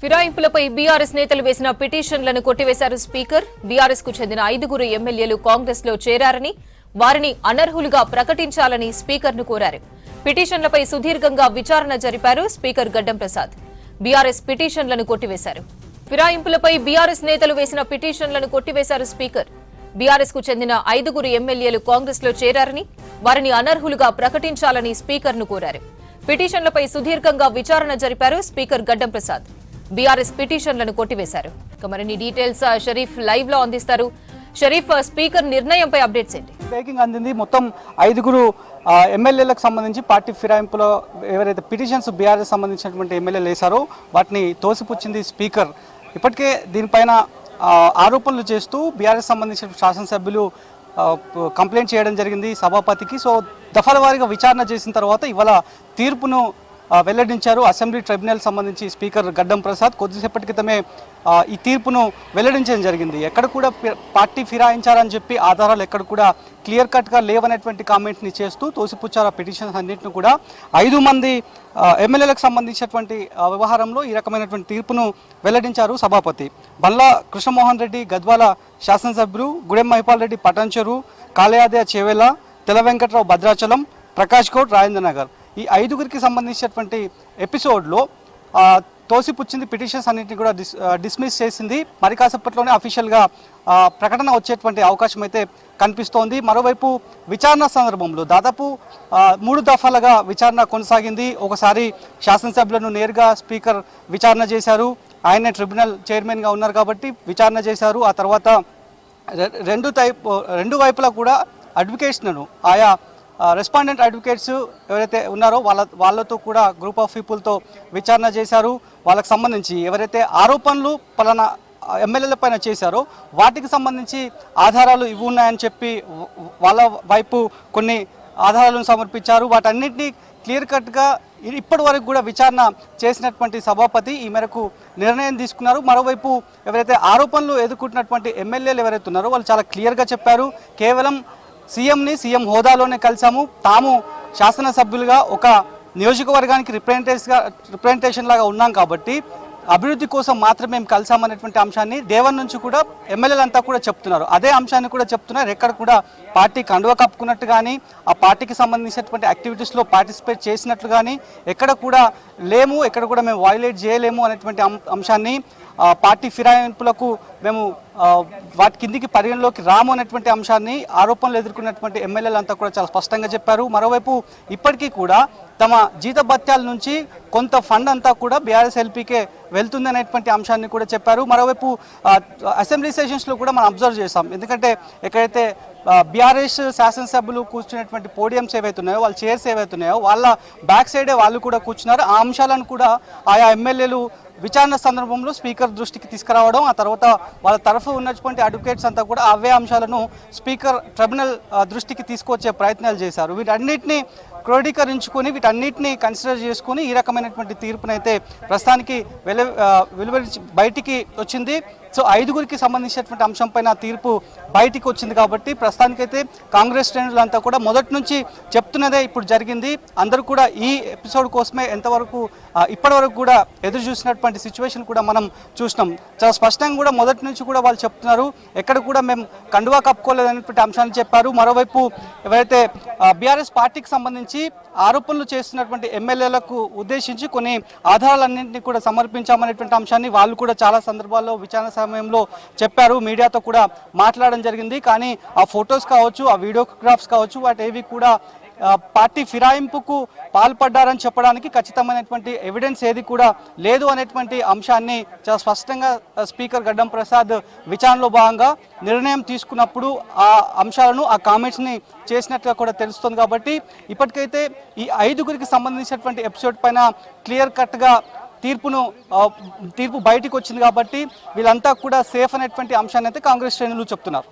ఫిరాయింపులపై BRS నేతలు వేసిన పిటిషన్లను కొట్టివేశారు speaker. BRS కు చెందిన 5 ఎమ్మెల్యేలు కాంగ్రెస్ లో చేరారని, వారిని అనర్హులుగా ప్రకటించాలని స్పీకర్ ను కోరారు. పిటిషన్లపై సుదీర్ఘంగా విచారణ జరిపారు స్పీకర్ గడ్డం ప్రసాద్. బీఆర్ఎస్ పిటిషన్లను కొట్టివేశారు. ఫిరాయింపులపై బీఆర్ఎస్ నేతలు వేసిన పిటిషన్లను కొట్టివేశారు స్పీకర్. బీఆర్ఎస్ కు చెందిన 5 ఎమ్మెల్యేలు కాంగ్రెస్ లో చేరారని, వారిని అనర్హులుగా ప్రకటించాలని స్పీకర్ ను కోరారు. పిటిషన్లపై సుదీర్ఘంగా విచారణ జరిపారు స్పీకర్ గడ్డం ప్రసాద్. బీఆర్ఎస్ పిటిషన్లను కొట్టివేశారు. మరిన్ని డీటెయిల్స్ షరీఫ్ లైవ్ లో అందిస్తారు. షరీఫ్, స్పీకర్ నిర్ణయంపై అప్డేట్స్ ఏంటి? బ్రేకింగ్ అందింది. మొత్తం 5 ఎమ్మెల్యేలకు సంబంధించి పార్టీ ఫిరాయింపులో ఎవరైతే పిటిషన్స్ బీఆర్ఎస్ సంబంధించినటువంటి ఎమ్మెల్యేలు వేశారో వాటిని తోసిపుచ్చింది స్పీకర్. ఇప్పటికే దీనిపైన ఆరోపణలు చేస్తూ బీఆర్ఎస్ సంబంధించిన శాసనసభ్యులు కంప్లైంట్ చేయడం జరిగింది సభాపతికి. సో దఫాల వారీగా విచారణ చేసిన తర్వాత ఇవాళ తీర్పును వెల్లడించారు అసెంబ్లీ ట్రిబ్యునల్ సంబంధించి స్పీకర్ గడ్డం ప్రసాద్. కొద్దిసేపటి క్రితమే ఈ తీర్పును వెల్లడించడం జరిగింది. ఎక్కడ కూడా పార్టీ ఫిరాయించారని చెప్పి ఆధారాలు ఎక్కడ కూడా క్లియర్ కట్గా లేవనేటువంటి కామెంట్ని చేస్తూ తోసిపుచ్చారు ఆ పిటిషన్స్ అన్నింటిని కూడా. 5 మంది ఎమ్మెల్యేలకు సంబంధించినటువంటి వ్యవహారంలో ఈ రకమైనటువంటి తీర్పును వెల్లడించారు సభాపతి. బల్లా కృష్ణమోహన్ రెడ్డి గద్వాల శాసనసభ్యులు, గుడెం మహిపాల్ రెడ్డి పటాన్చెరు, కాళయాదయ చేవెల, తెల వెంకట్రావు భద్రాచలం, ప్రకాష్ గౌడ్ రాజేంద్రనగర్, ఈ 5 సంబంధించినటువంటి ఎపిసోడ్లో తోసిపుచ్చింది. పిటిషన్స్ అన్నింటినీ కూడా డిస్మిస్ చేసింది. మరి కాసేపట్లోనే అఫీషియల్గా ప్రకటన వచ్చేటువంటి అవకాశం అయితే కనిపిస్తోంది. మరోవైపు విచారణ సందర్భంలో దాదాపు 3 దఫాలుగా విచారణ కొనసాగింది. ఒకసారి శాసనసభ్యులను నేరుగా స్పీకర్ విచారణ చేశారు. ఆయనే ట్రిబ్యునల్ చైర్మన్గా ఉన్నారు కాబట్టి విచారణ చేశారు. ఆ తర్వాత రెండు వైపులా కూడా అడ్వకేట్స్లను, ఆయా రెస్పాండెంట్ అడ్వకేట్స్ ఎవరైతే ఉన్నారో వాళ్ళతో కూడా గ్రూప్ ఆఫ్ పీపుల్తో విచారణ చేశారు. వాళ్ళకి సంబంధించి ఎవరైతే ఆరోపణలు పలానా ఎమ్మెల్యేల పైన చేశారో వాటికి సంబంధించి ఆధారాలు ఇవి ఉన్నాయని చెప్పి వాళ్ళ వైపు కొన్ని ఆధారాలను సమర్పించారు. వాటన్నిటినీ క్లియర్ కట్గా ఇప్పటి వరకు కూడా విచారణ చేసినటువంటి సభాపతి ఈ మేరకు నిర్ణయం తీసుకున్నారు. మరోవైపు ఎవరైతే ఆరోపణలు ఎదుర్కొంటున్నటువంటి ఎమ్మెల్యేలు ఎవరైతే ఉన్నారో వాళ్ళు చాలా క్లియర్గా చెప్పారు. కేవలం సీఎం హోదాలోనే కలిసాము, తాము శాసనసభ్యులుగా ఒక నియోజకవర్గానికి రిప్రజెంటేషన్ లాగా ఉన్నాం కాబట్టి అభివృద్ధి కోసం మాత్రమే మేము కలిసామనేటువంటి అంశాన్ని దేవన్ నుంచి కూడా ఎమ్మెల్యేలంతా కూడా చెప్తున్నారు. అదే అంశాన్ని కూడా చెప్తున్నారు. ఎక్కడ కూడా పార్టీ కండువ కప్పుకున్నట్టు కానీ, ఆ పార్టీకి సంబంధించినటువంటి యాక్టివిటీస్లో పార్టిసిపేట్ చేసినట్లు కానీ ఎక్కడ కూడా లేము, ఎక్కడ కూడా మేము వైలేట్ చేయలేము అనేటువంటి అంశాన్ని, పార్టీ ఫిరాయింపులకు మేము వాటి కిందికి పరిగణలోకి రాము అనేటువంటి అంశాన్ని ఆరోపణలు ఎదుర్కొన్నటువంటి ఎమ్మెల్యేలంతా కూడా చాలా స్పష్టంగా చెప్పారు. మరోవైపు ఇప్పటికీ కూడా తమ జీతభత్యాల నుంచి కొంత ఫండ్ అంతా కూడా బీఆర్ఎస్ ఎల్పీకే వెళ్తుంది అనేటువంటి అంశాన్ని కూడా చెప్పారు. మరోవైపు అసెంబ్లీ సెషన్స్లో కూడా మనం అబ్జర్వ్ చేసాం. ఎందుకంటే ఎక్కడైతే బీఆర్ఎస్ శాసనసభ్యులు కూర్చునేటువంటి పోడియంస్ ఏవైతే ఉన్నాయో, వాళ్ళ చైర్స్ ఏవైతే ఉన్నాయో వాళ్ళ బ్యాక్ సైడే వాళ్ళు కూడా కూర్చున్నారు. ఆ అంశాలను కూడా ఆయా ఎమ్మెల్యేలు విచారణ సందర్భంలో స్పీకర్ దృష్టికి తీసుకురావడం, ఆ తర్వాత వాళ్ళ తరఫు ఉన్నటువంటి అడ్వకేట్స్ అంతా కూడా అవే అంశాలను స్పీకర్ ట్రిబ్యునల్ దృష్టికి తీసుకొచ్చే ప్రయత్నాలు చేశారు. వీటన్నిటిని క్రోడీకరించుకొని వీటన్నిటిని కన్సిడర్ చేసుకుని ఈ రకమైనటువంటి తీర్పునైతే ప్రస్తుతానికి వెలువరించి బయటికి వచ్చింది. సో 5 సంబంధించినటువంటి అంశంపైన తీర్పు బయటికి వచ్చింది కాబట్టి ప్రస్తుతానికైతే కాంగ్రెస్ శ్రేణులంతా కూడా మొదటి నుంచి చెప్తున్నదే ఇప్పుడు జరిగింది. అందరూ కూడా ఈ ఎపిసోడ్ కోసమే ఎంతవరకు ఇప్పటి వరకు కూడా ఎదురు చూసినటువంటి సిచ్యువేషన్ కూడా మనం చూసినాం. చాలా స్పష్టంగా కూడా మొదటి నుంచి కూడా వాళ్ళు చెప్తున్నారు, ఎక్కడ కూడా మేము కండువా కప్పుకోలేదనేటువంటి అంశాన్ని చెప్పారు. మరోవైపు ఎవరైతే బీఆర్ఎస్ పార్టీకి సంబంధించి ఆరోపణలు చేస్తున్నటువంటి ఎమ్మెల్యేలకు ఉద్దేశించి కొన్ని ఆధారాలన్నింటినీ కూడా సమర్పించామనేటువంటి అంశాన్ని వాళ్ళు కూడా చాలా సందర్భాల్లో విచారణ సమయంలో చెప్పారు. మీడియాతో కూడా మాట్లాడడం జరిగింది. కానీ ఆ ఫొటోస్ కావచ్చు, ఆ వీడియోగ్రాఫ్స్ కావచ్చు, వాటి కూడా పార్టీ ఫిరాయింపుకు పాల్పడ్డారని చెప్పడానికి ఖచ్చితమైనటువంటి ఎవిడెన్స్ ఏది కూడా లేదు అనేటువంటి అంశాన్ని చాలా స్పష్టంగా స్పీకర్ గడ్డం ప్రసాద్ విచారణలో భాగంగా నిర్ణయం తీసుకున్నప్పుడు ఆ అంశాలను, ఆ కామెంట్స్ని చేసినట్టుగా కూడా తెలుస్తుంది. కాబట్టి ఇప్పటికైతే ఈ 5 సంబంధించినటువంటి ఎపిసోడ్ పైన క్లియర్ కట్గా తీర్పు బయటికి వచ్చింది కాబట్టి వీళ్ళంతా కూడా సేఫ్ అనేటువంటి అంశాన్ని అయితే కాంగ్రెస్ శ్రేణులు చెప్తున్నారు.